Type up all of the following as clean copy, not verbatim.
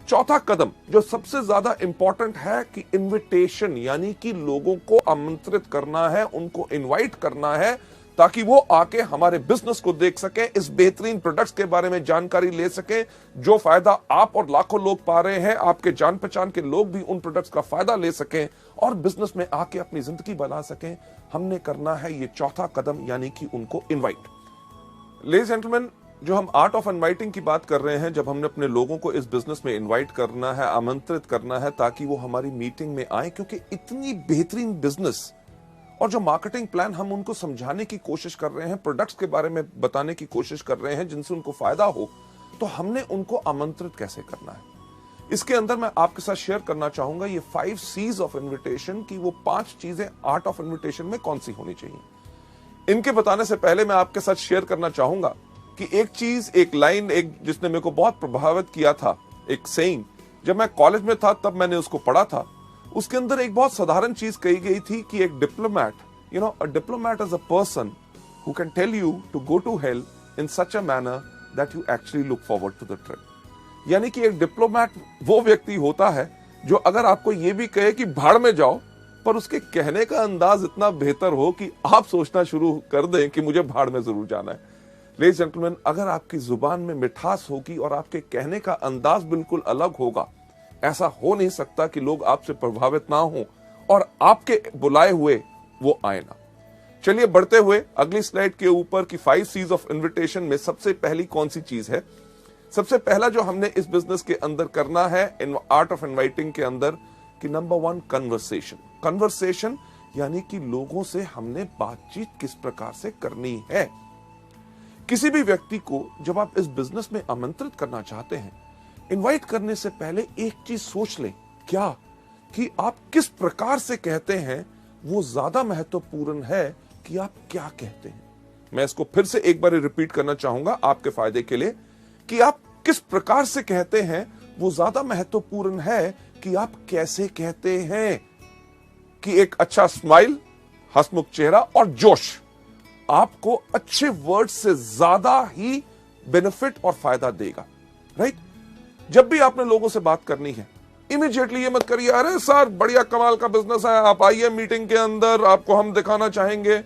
चौथा कदम जो सबसे ज्यादा इंपॉर्टेंट है कि इनविटेशन, यानी कि लोगों को आमंत्रित करना है, उनको इनवाइट करना है ताकि वो आके हमारे बिजनेस को देख सकें, इस बेहतरीन प्रोडक्ट्स के बारे में जानकारी ले सकें, जो फायदा आप और लाखों लोग पा रहे हैं, आपके जान पहचान के लोग भी उन प्रोडक्ट्स का फायदा ले सकें और बिजनेस में आके अपनी जिंदगी बना सकें। हमने करना है ये चौथा कदम, यानी कि उनको इनवाइट। लेडीज जेंटलमैन, जो हम आर्ट ऑफ इनवाइटिंग की बात कर रहे हैं, जब हमने अपने लोगों को इस बिजनेस में इनवाइट करना है, आमंत्रित करना है ताकि वो हमारी मीटिंग में आए, क्योंकि इतनी बेहतरीन बिजनेस और जो मार्केटिंग प्लान हम उनको समझाने की कोशिश कर रहे हैं, प्रोडक्ट्स के बारे में बताने की कोशिश कर रहे हैं जिनसे उनको फायदा हो, तो हमने उनको आमंत्रित कैसे करना है। इसके अंदर मैं आपके साथ शेयर करना चाहूंगा ये 5 C's ऑफ इन्विटेशन की वो 5 चीजें आर्ट ऑफ इन्विटेशन में कौन सी होनी चाहिए। इनके बताने से पहले मैं आपके साथ शेयर करना चाहूंगा कि एक चीज, एक लाइन, एक जिसने मेरे को बहुत प्रभावित किया था, एक सेइंग, जब मैं कॉलेज में था तब मैंने उसको पढ़ा था। उसके अंदर एक बहुत साधारण चीज कही गई थी कि एक diplomat, a diplomat is a person who can tell you to go to hell in such a manner that you actually look forward to the trip. यानी कि एक डिप्लोमैट वो व्यक्ति होता है जो अगर आपको ये भी कहे कि भाड़ में जाओ, पर उसके कहने का अंदाज इतना बेहतर हो कि आप सोचना शुरू कर दें कि मुझे भाड़ में जरूर जाना है। लेडीज जेंटलमैन, अगर आपकी जुबान में मिठास होगी और आपके कहने का अंदाज बिल्कुल अलग होगा, ऐसा हो नहीं सकता कि लोग आपसे प्रभावित ना हो और आपके बुलाए हुए वो आए ना। चलिए बढ़ते हुए अगली स्लाइड के ऊपर की 5 C's ऑफ इन्विटेशन में सबसे पहली कौन सी चीज है। सबसे पहला जो हमने इस बिजनेस के अंदर करना है इन आर्ट ऑफ इनवाइटिंग के अंदर कि नंबर 1 कन्वर्सेशन। कन्वर्सेशन यानी कि लोगों से हमने बातचीत किस प्रकार से करनी है। किसी भी व्यक्ति को जब आप इस बिजनेस में आमंत्रित करना चाहते हैं, इनवाइट करने से पहले एक चीज सोच लें, क्या कि आप किस प्रकार से कहते हैं वो ज्यादा महत्वपूर्ण है कि आप क्या कहते हैं। मैं इसको फिर से एक बार रिपीट करना चाहूंगा आपके फायदे के लिए कि आप किस प्रकार से कहते हैं वो ज्यादा महत्वपूर्ण है कि आप कैसे कहते हैं। कि एक अच्छा स्माइल, हंसमुख चेहरा और जोश आपको अच्छे वर्ड से ज्यादा ही बेनिफिट और फायदा देगा, राइट। जब भी आपने लोगों से बात करनी है, इमीडिएटली ये मत करिए अरे सर बढ़िया कमाल का बिजनेस है, आप आइए मीटिंग के अंदर, आपको हम दिखाना चाहेंगे।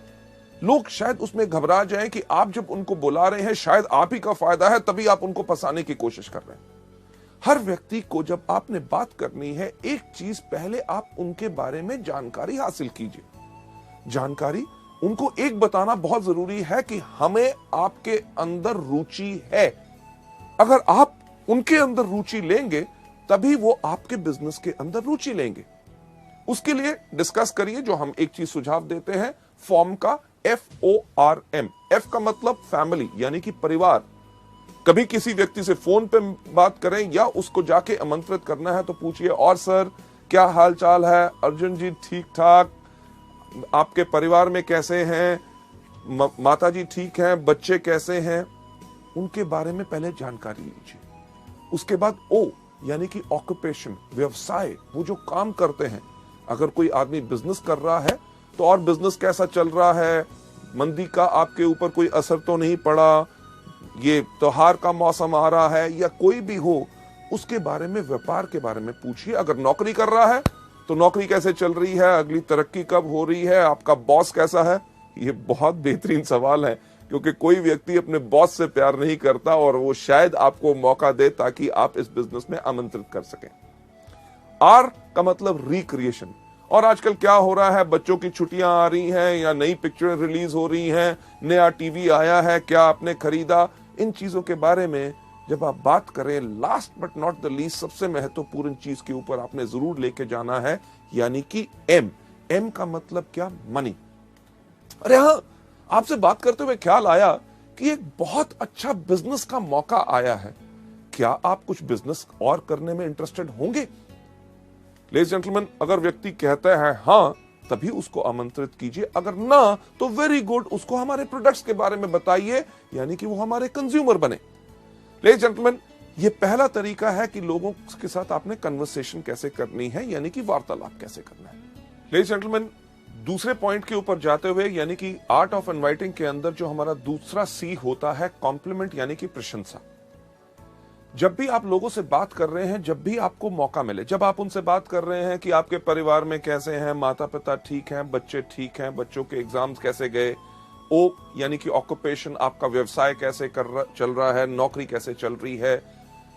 लोग शायद उसमें घबरा जाएं कि आप जब उनको बुला रहे हैं शायद आप ही का फायदा है, तभी आप उनको फंसाने की कोशिश कर रहे हैं। हर व्यक्ति को जब आपने बात करनी है, एक चीज पहले आप उनके बारे में जानकारी हासिल कीजिए। जानकारी उनको एक बताना बहुत जरूरी है कि हमें आपके अंदर रुचि है। अगर आप उनके अंदर रुचि लेंगे तभी वो आपके बिजनेस के अंदर रुचि लेंगे। उसके लिए डिस्कस करिए, जो हम एक चीज सुझाव देते हैं फॉर्म का, FORM। F का मतलब फैमिली यानी कि परिवार। कभी किसी व्यक्ति से फोन पे बात करें या उसको जाके आमंत्रित करना है तो पूछिए और सर क्या हाल चाल है, अर्जुन जी ठीक ठाक, आपके परिवार में कैसे हैं, माता जी ठीक हैं, बच्चे कैसे हैं, उनके बारे में पहले जानकारी लीजिए। उसके बाद O यानी कि ऑक्यूपेशन, व्यवसाय, वो जो काम करते हैं। अगर कोई आदमी बिजनेस कर रहा है तो और बिजनेस कैसा चल रहा है, मंदी का आपके ऊपर कोई असर तो नहीं पड़ा, ये त्योहार का मौसम आ रहा है या कोई भी हो, उसके बारे में, व्यापार के बारे में पूछिए। अगर नौकरी कर रहा है तो नौकरी कैसे चल रही है, अगली तरक्की कब हो रही है, आपका बॉस कैसा है। ये बहुत बेहतरीन सवाल है क्योंकि कोई व्यक्ति अपने बॉस से प्यार नहीं करता और वो शायद आपको मौका दे ताकि आप इस बिजनेस में आमंत्रित कर सकें। R का मतलब रिक्रिएशन। और आजकल क्या हो रहा है, बच्चों की छुट्टियां आ रही हैं या नई पिक्चरें रिलीज हो रही हैं, नया टीवी आया है, क्या आपने खरीदा, इन चीजों के बारे में जब आप बात करें, last but not the least सबसे महत्वपूर्ण चीज के ऊपर आपने जरूर लेके जाना है, यानी कि M का मतलब क्या, मनी। अरे हाँ, आपसे बात करते हुए ख्याल आया कि एक बहुत अच्छा बिजनेस का मौका आया है, क्या आप कुछ बिजनेस और करने में इंटरेस्टेड होंगे। लेडीज जेंटलमैन, अगर व्यक्ति कहता है हाँ, तभी उसको आमंत्रित कीजिए, अगर ना तो वेरी गुड, उसको हमारे प्रोडक्ट्स के बारे में बताइए, यानी कि वो हमारे कंज्यूमर बने। लेडीज जेंटलमैन, ये पहला तरीका है कि लोगों के साथ आपने कन्वर्सेशन कैसे करनी है, यानी कि वार्तालाप कैसे करना है। लेडीज जेंटलमैन, दूसरे पॉइंट के ऊपर जाते हुए, यानी कि आर्ट ऑफ इनवाइटिंग के अंदर जो हमारा दूसरा C होता है, कॉम्प्लीमेंट यानी कि प्रशंसा। जब भी आप लोगों से बात कर रहे हैं, जब भी आपको मौका मिले, जब आप उनसे बात कर रहे हैं कि आपके परिवार में कैसे हैं, माता पिता ठीक हैं, बच्चे ठीक हैं, बच्चों के एग्जाम्स कैसे गए, ओ यानी कि ऑक्यूपेशन, आपका व्यवसाय कैसे चल रहा है, नौकरी कैसे चल रही है,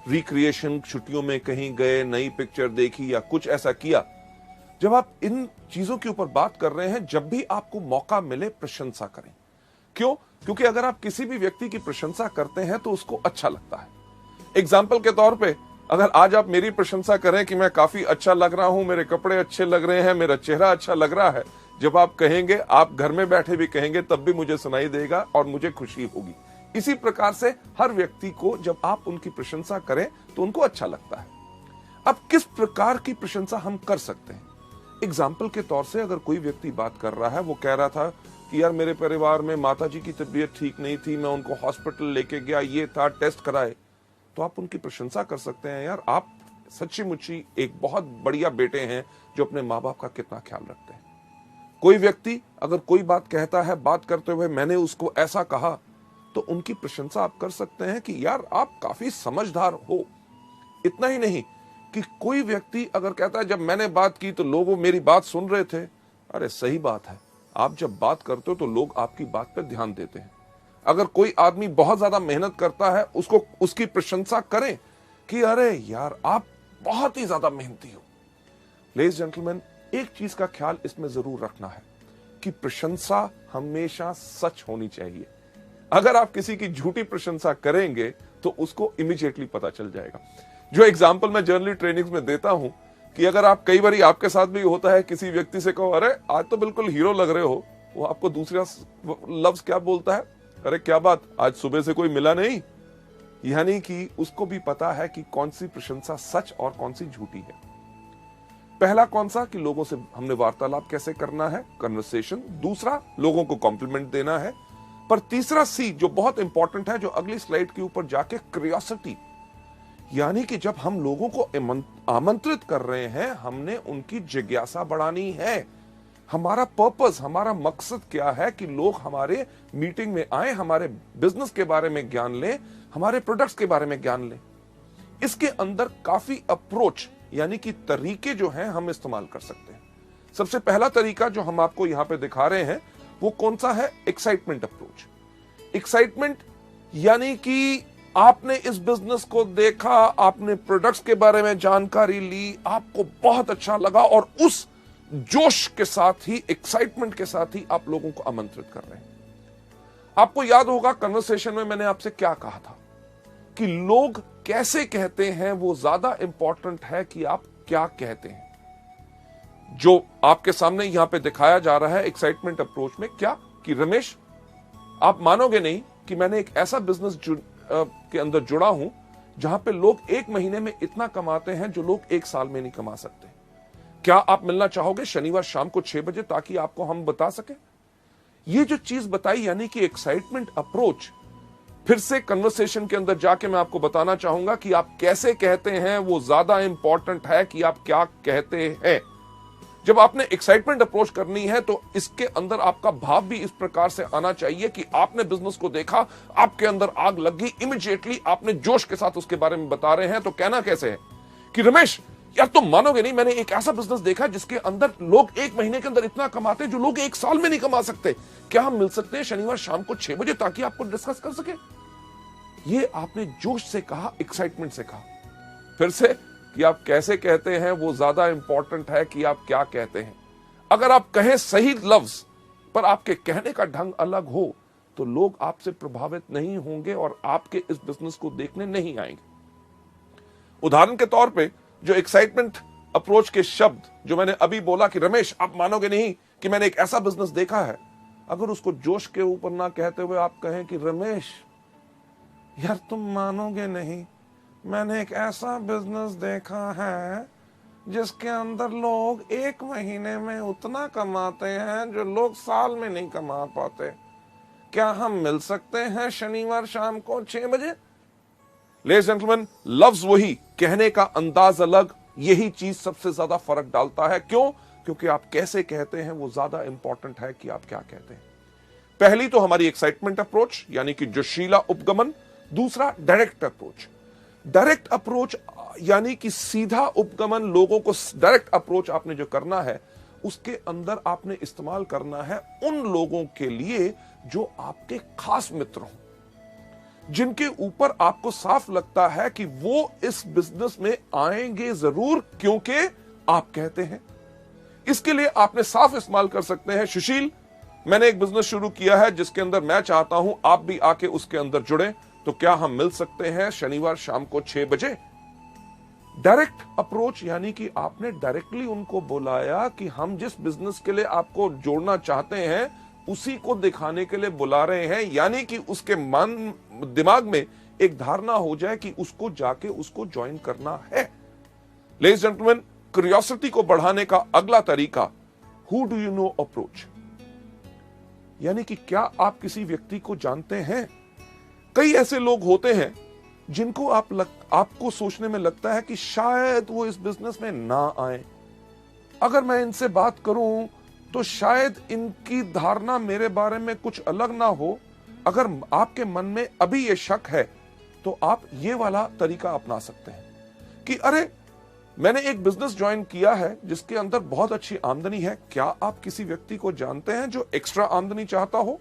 रिक्रिएशन, छुट्टियों में कहीं गए, नई पिक्चर देखी या कुछ ऐसा किया, जब आप इन चीजों के ऊपर बात कर रहे हैं, जब भी आपको मौका मिले प्रशंसा करें। क्यों? क्योंकि अगर आप किसी भी व्यक्ति की प्रशंसा करते हैं तो उसको अच्छा लगता है। एग्जाम्पल के तौर पे, अगर आज आप मेरी प्रशंसा करें कि मैं काफी अच्छा लग रहा हूं, मेरे कपड़े अच्छे लग रहे हैं, मेरा चेहरा अच्छा लग रहा है, जब आप कहेंगे, आप घर में बैठे भी कहेंगे, तब भी मुझे सुनाई देगा और मुझे खुशी होगी। इसी प्रकार से हर व्यक्ति को जब आप उनकी प्रशंसा करें तो उनको अच्छा लगता है। अब किस प्रकार की प्रशंसा हम कर सकते हैं? एग्जाम्पल के तौर से, अगर कोई व्यक्ति बात कर रहा है, वो कह रहा था कि यार मेरे परिवार में माताजी की तबीयत ठीक नहीं थी, मैं उनको हॉस्पिटल लेके गया, ये था, टेस्ट कराए, तो आप उनकी प्रशंसा कर सकते हैं, यार आप सच्ची मुच्ची एक बहुत बढ़िया बेटे हैं जो अपने माँ बाप का कितना ख्याल रखते हैं। कोई व्यक्ति अगर कोई बात कहता है, बात करते हुए मैंने उसको ऐसा कहा, तो उनकी प्रशंसा आप कर सकते हैं कि यार आप काफी समझदार हो। इतना ही नहीं कि कोई व्यक्ति अगर कहता है जब मैंने बात की तो लोग मेरी बात सुन रहे थे, अरे सही बात है, आप जब बात करते हो तो लोग आपकी बात पर ध्यान देते हैं। अगर कोई आदमी बहुत ज्यादा मेहनत करता है, उसको उसकी प्रशंसा करें कि अरे यार आप बहुत ही ज्यादा मेहनती हो। लेडीज जेंटलमैन, एक चीज का ख्याल इसमें जरूर रखना है कि प्रशंसा हमेशा सच होनी चाहिए। अगर आप किसी की झूठी प्रशंसा करेंगे तो उसको इमीडिएटली पता चल जाएगा। जो एग्जाम्पल मैं जर्नली ट्रेनिंग्स में देता हूं कि अगर आप कई बार आपके साथ भी होता है, किसी व्यक्ति से कहो अरे आज तो बिल्कुल हीरो लग रहे हो, वो आपको दूसरा लफ्ज क्या बोलता है, अरे क्या बात, आज सुबह से कोई मिला नहीं। यानी कि उसको भी पता है कि कौन सी प्रशंसा सच और कौन सी झूठी है। पहला कौन सा कि लोगों से हमने वार्तालाप कैसे करना है, कन्वर्सेशन। दूसरा, लोगों को कॉम्प्लीमेंट देना है। पर तीसरा सी जो बहुत इंपॉर्टेंट है, जो अगली स्लाइड के ऊपर जाके, क्यूरियोसिटी, यानी कि जब हम लोगों को आमंत्रित कर रहे हैं, हमने उनकी जिज्ञासा बढ़ानी है। हमारा पर्पस, हमारा मकसद क्या है कि लोग हमारे मीटिंग में आए, हमारे बिजनेस के बारे में ज्ञान लें, हमारे प्रोडक्ट्स के बारे में ज्ञान लें। इसके अंदर काफी अप्रोच यानी कि तरीके जो हैं हम इस्तेमाल कर सकते हैं। सबसे पहला तरीका जो हम आपको यहां पे दिखा रहे हैं वो कौन सा है? Excitement approach. एक्साइटमेंट यानी कि आपने इस बिजनेस को देखा, आपने प्रोडक्ट्स के बारे में जानकारी ली, आपको बहुत अच्छा लगा और उस जोश के साथ ही, एक्साइटमेंट के साथ ही आप लोगों को आमंत्रित कर रहे हैं। आपको याद होगा कन्वर्सेशन में मैंने आपसे क्या कहा था कि लोग कैसे कहते हैं वो ज्यादा इंपॉर्टेंट है कि आप क्या कहते हैं। जो आपके सामने यहां पे दिखाया जा रहा है एक्साइटमेंट अप्रोच में, क्या कि रमेश, आप मानोगे नहीं कि मैंने एक ऐसा बिजनेस के अंदर जुड़ा हूं जहां पे लोग एक महीने में इतना कमाते हैं जो लोग एक साल में नहीं कमा सकते। क्या आप मिलना चाहोगे शनिवार शाम को 6 बजे ताकि आपको हम बता सके? ये जो चीज बताई यानी कि एक्साइटमेंट अप्रोच। फिर से कन्वर्सेशन के अंदर जाके मैं आपको बताना चाहूंगा कि आप कैसे कहते हैं वो ज्यादा इंपॉर्टेंट है कि आप क्या कहते हैं। जब आपने एक्साइटमेंट अप्रोच करनी है तो इसके अंदर आपका भाव भी इस प्रकार से आना चाहिए कि आपने बिजनेस को देखा, आपके अंदर आग लग गई, इमीडिएटली आपने जोश के साथ उसके बारे में बता रहे हैं। तो कहना कैसे है कि रमेश यार तुम मानोगे नहीं, मैंने एक ऐसा बिजनेस देखा जिसके अंदर लोग एक महीने के अंदर इतना कमाते हैं जो लोग एक साल में नहीं कमा सकते। क्या हम मिल सकते हैं शनिवार शाम को 6 बजे ताकि आपको डिस्कस कर सके? ये आपने जोश से कहा, एक्साइटमेंट से कहा। फिर से कि आप कैसे कहते हैं वो ज्यादा इंपॉर्टेंट है कि आप क्या कहते हैं। अगर आप कहें सही लफ्ज पर आपके कहने का ढंग अलग हो तो लोग आपसे प्रभावित नहीं होंगे और आपके इस बिजनेस को देखने नहीं आएंगे। उदाहरण के तौर पे जो एक्साइटमेंट अप्रोच के शब्द जो मैंने अभी बोला कि रमेश आप मानोगे नहीं कि मैंने एक ऐसा बिजनेस देखा है, अगर उसको जोश के ऊपर ना कहते हुए आप कहें कि रमेश यार तुम मानोगे नहीं, मैंने एक ऐसा बिजनेस देखा है जिसके अंदर लोग एक महीने में उतना कमाते हैं जो लोग साल में नहीं कमा पाते। क्या हम मिल सकते हैं शनिवार शाम को 6 बजे? लेडीज जेंटलमैन, लफ्ज वही, कहने का अंदाज अलग, यही चीज सबसे ज्यादा फर्क डालता है। क्यों? क्योंकि आप कैसे कहते हैं वो ज्यादा इंपॉर्टेंट है कि आप क्या कहते हैं। पहली तो हमारी एक्साइटमेंट अप्रोच यानी कि जोशीला उपगमन। दूसरा डायरेक्ट अप्रोच। डायरेक्ट अप्रोच यानी कि सीधा उपगमन, लोगों को डायरेक्ट अप्रोच आपने जो करना है, उसके अंदर आपने इस्तेमाल करना है उन लोगों के लिए जो आपके खास मित्र हों, जिनके ऊपर आपको साफ लगता है कि वो इस बिजनेस में आएंगे जरूर क्योंकि आप कहते हैं। इसके लिए आपने साफ इस्तेमाल कर सकते हैं, सुशील मैंने एक बिजनेस शुरू किया है जिसके अंदर मैं चाहता हूं आप भी आके उसके अंदर जुड़े, तो क्या हम मिल सकते हैं शनिवार शाम को 6 बजे। डायरेक्ट अप्रोच यानी कि आपने डायरेक्टली उनको बुलाया कि हम जिस बिजनेस के लिए आपको जोड़ना चाहते हैं उसी को दिखाने के लिए बुला रहे हैं, यानी कि उसके मन दिमाग में एक धारणा हो जाए कि उसको जाके उसको ज्वाइन करना है। लेडीज जेंटलमैन, क्यूरियोसिटी को बढ़ाने का अगला तरीका who do you know approach, यानी कि क्या आप किसी व्यक्ति को जानते हैं। कई ऐसे लोग होते हैं जिनको आपको सोचने में लगता है कि शायद वो इस बिजनेस में ना आए, अगर मैं इनसे बात करूं तो शायद इनकी धारणा मेरे बारे में कुछ अलग ना हो। अगर आपके मन में अभी ये शक है तो आप ये वाला तरीका अपना सकते हैं कि अरे मैंने एक बिजनेस ज्वाइन किया है जिसके अंदर बहुत अच्छी आमदनी है, क्या आप किसी व्यक्ति को जानते हैं जो एक्स्ट्रा आमदनी चाहता हो।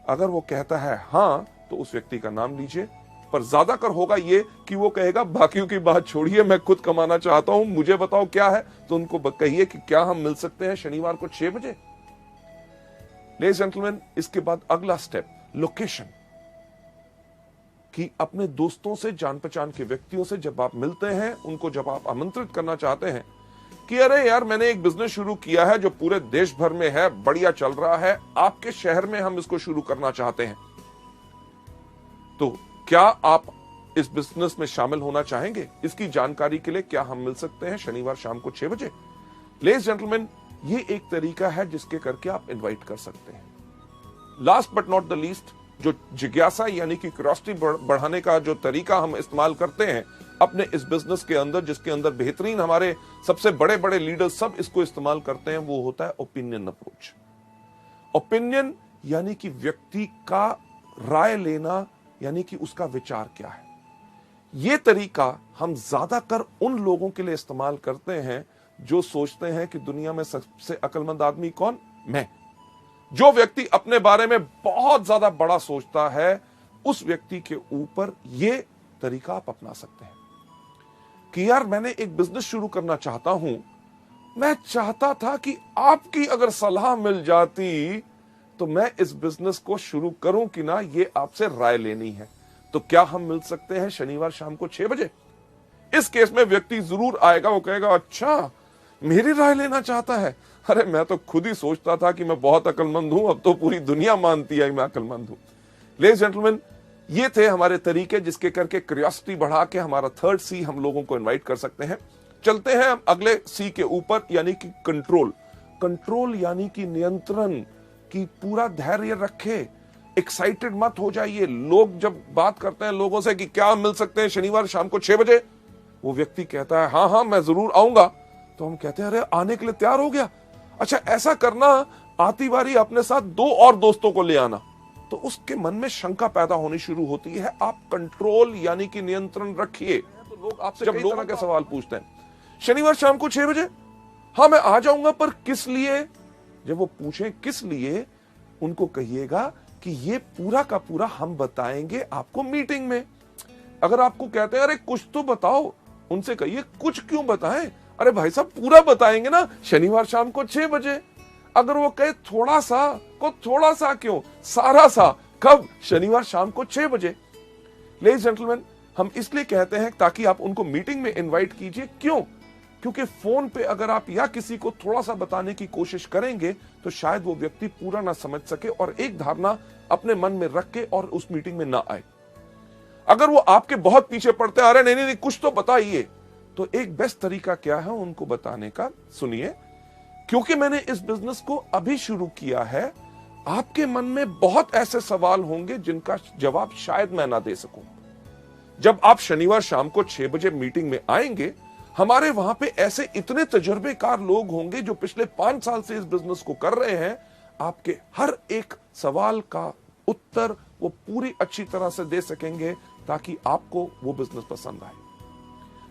अगर वो कहता है हां तो उस व्यक्ति का नाम लीजिए, पर ज्यादातर होगा ये कि वो कहेगा बाकियों की बात छोड़िए, मैं खुद कमाना चाहता हूं, मुझे बताओ क्या है। तो उनको कहिए कि क्या हम मिल सकते हैं शनिवार को 6 बजे। लेडीज जेंटलमैन, इसके बाद अगला स्टेप लोकेशन, कि अपने दोस्तों से, जान पहचान के व्यक्तियों से जब आप मिलते हैं, उनको जब आप आमंत्रित करना चाहते हैं कि अरे यार मैंने एक बिजनेस शुरू किया है जो पूरे देश भर में है, बढ़िया चल रहा है, आपके शहर में हम इसको शुरू करना चाहते हैं, तो क्या आप इस बिजनेस में शामिल होना चाहेंगे। इसकी जानकारी के लिए क्या हम मिल सकते हैं शनिवार शाम को 6 बजे। लेडीज जेंटलमैन, ये एक तरीका है जिसके करके आप इनवाइट कर सकते हैं। Last but not the least, जो जिज्ञासा यानी कि क्यूरियोसिटी बढ़ाने का जो तरीका हम इस्तेमाल करते हैं अपने इस बिजनेस के अंदर, जिसके अंदर बेहतरीन हमारे सबसे बड़े बड़े लीडर्स सब इसको इस्तेमाल करते हैं, वो होता है ओपिनियन अप्रोच। ओपिनियन यानी कि व्यक्ति का राय लेना, यानी कि उसका विचार क्या है। यह तरीका हम ज्यादातर उन लोगों के लिए इस्तेमाल करते हैं जो सोचते हैं कि दुनिया में सबसे अक्लमंद आदमी कौन, मैं। जो व्यक्ति अपने बारे में बहुत ज्यादा बड़ा सोचता है, उस व्यक्ति के ऊपर यह तरीका आप अपना सकते हैं कि यार मैंने एक बिजनेस शुरू करना चाहता हूं, मैं चाहता था कि आपकी अगर सलाह मिल जाती तो मैं इस बिजनेस को शुरू करूं कि ना, ये आपसे राय लेनी है, तो क्या हम मिल सकते हैं शनिवार शाम को 6 बजे। इस केस में व्यक्ति जरूर आएगा, वो कहेगा अच्छा मेरी राय लेना चाहता है, अरे मैं तो खुद ही सोचता था कि मैं बहुत अक्लमंद हूं, अब तो पूरी दुनिया मानती है मैं अक्लमंद हूं। लेडीज जेंटलमैन, ये थे हमारे तरीके जिसके करके क्यूरियोसिटी बढ़ा के हमारा थर्ड सी हम लोगों को इनवाइट कर सकते हैं। चलते हैं अगले सी के ऊपर, यानी कि कंट्रोल। कंट्रोल यानी कि नियंत्रण, की पूरा धैर्य रखे, एक्साइटेड मत हो जाइए। लोग जब बात करते हैं लोगों से कि क्या मिल सकते हैं शनिवार शाम को 6 बजे, वो व्यक्ति कहता है हाँ हाँ मैं जरूर आऊंगा, तो हम कहते हैं अरे आने के लिए तैयार हो गया, अच्छा ऐसा करना आती बारी अपने साथ 2 और दोस्तों को ले आना, तो उसके मन में शंका पैदा होनी शुरू होती है। आप कंट्रोल यानी कि नियंत्रण रखिए। तो लोग आपसे जब लोगों के सवाल पूछते हैं शनिवार शाम को 6 बजे, हाँ मैं आ जाऊंगा, पर किस लिए। जब वो पूछें किस लिए, उनको कहिएगा कि ये पूरा का पूरा हम बताएंगे आपको मीटिंग में। अगर आपको कहते हैं अरे कुछ तो बताओ, उनसे कहिए कुछ क्यों बताएं, अरे भाई साहब पूरा बताएंगे ना शनिवार शाम को 6 बजे। अगर वो कहे थोड़ा सा, को थोड़ा सा क्यों, सारा सा, कब, शनिवार शाम को 6 बजे। लेडीज जेंटलमैन, हम इसलिए कहते हैं ताकि आप उनको मीटिंग में इनवाइट कीजिए। क्यों? क्योंकि फोन पे अगर आप या किसी को थोड़ा सा बताने की कोशिश करेंगे तो शायद वो व्यक्ति पूरा ना समझ सके और एक धारणा अपने मन में रख के और उस मीटिंग में ना आए। अगर वो आपके बहुत पीछे पड़ते आ रहे नहीं नहीं नहीं कुछ तो बताइए, तो एक बेस्ट तरीका क्या है उनको बताने का, सुनिए। क्योंकि मैंने इस बिजनेस को अभी शुरू किया है, आपके मन में बहुत ऐसे सवाल होंगे जिनका जवाब शायद मैं ना दे सकूं। जब आप शनिवार शाम को 6 बजे मीटिंग में आएंगे, हमारे वहां पे ऐसे इतने तजुर्बेकार लोग होंगे जो पिछले 5 साल से इस बिजनेस को कर रहे हैं। आपके हर एक सवाल का उत्तर वो पूरी अच्छी तरह से दे सकेंगे ताकि आपको वो बिजनेस पसंद आए।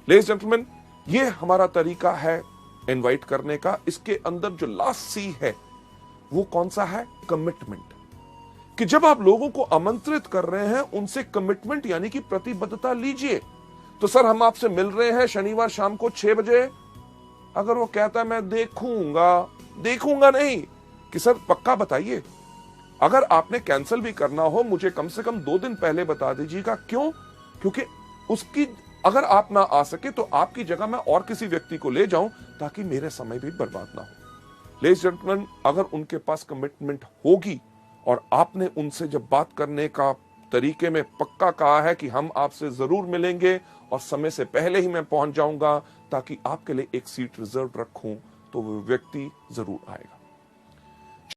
लेडीज जेंटलमैन, ये हमारा तरीका है इनवाइट करने का। इसके अंदर जो लास्ट सी है वो कौन सा है? कमिटमेंट। कि जब आप लोगों को आमंत्रित कर रहे हैं उनसे कमिटमेंट यानी कि प्रतिबद्धता लीजिए। तो सर हम आपसे मिल रहे हैं शनिवार शाम को 6 बजे। अगर वो कहता है मैं देखूंगा नहीं, कि सर पक्का बताइए। अगर आपने कैंसिल भी करना हो मुझे कम से कम 2 दिन पहले बता दीजिएगा। क्यों? क्योंकि उसकी अगर आप ना आ सके तो आपकी जगह मैं और किसी व्यक्ति को ले जाऊं ताकि मेरे समय भी बर्बाद ना हो। लेडीज जेंटलमैन, अगर उनके पास कमिटमेंट होगी और आपने उनसे जब बात करने का तरीके में पक्का कहा है कि हम आपसे जरूर मिलेंगे और समय से पहले ही मैं पहुंच जाऊंगा ताकि आपके लिए एक सीट रिजर्व रखूं, तो वो व्यक्ति जरूर आएगा।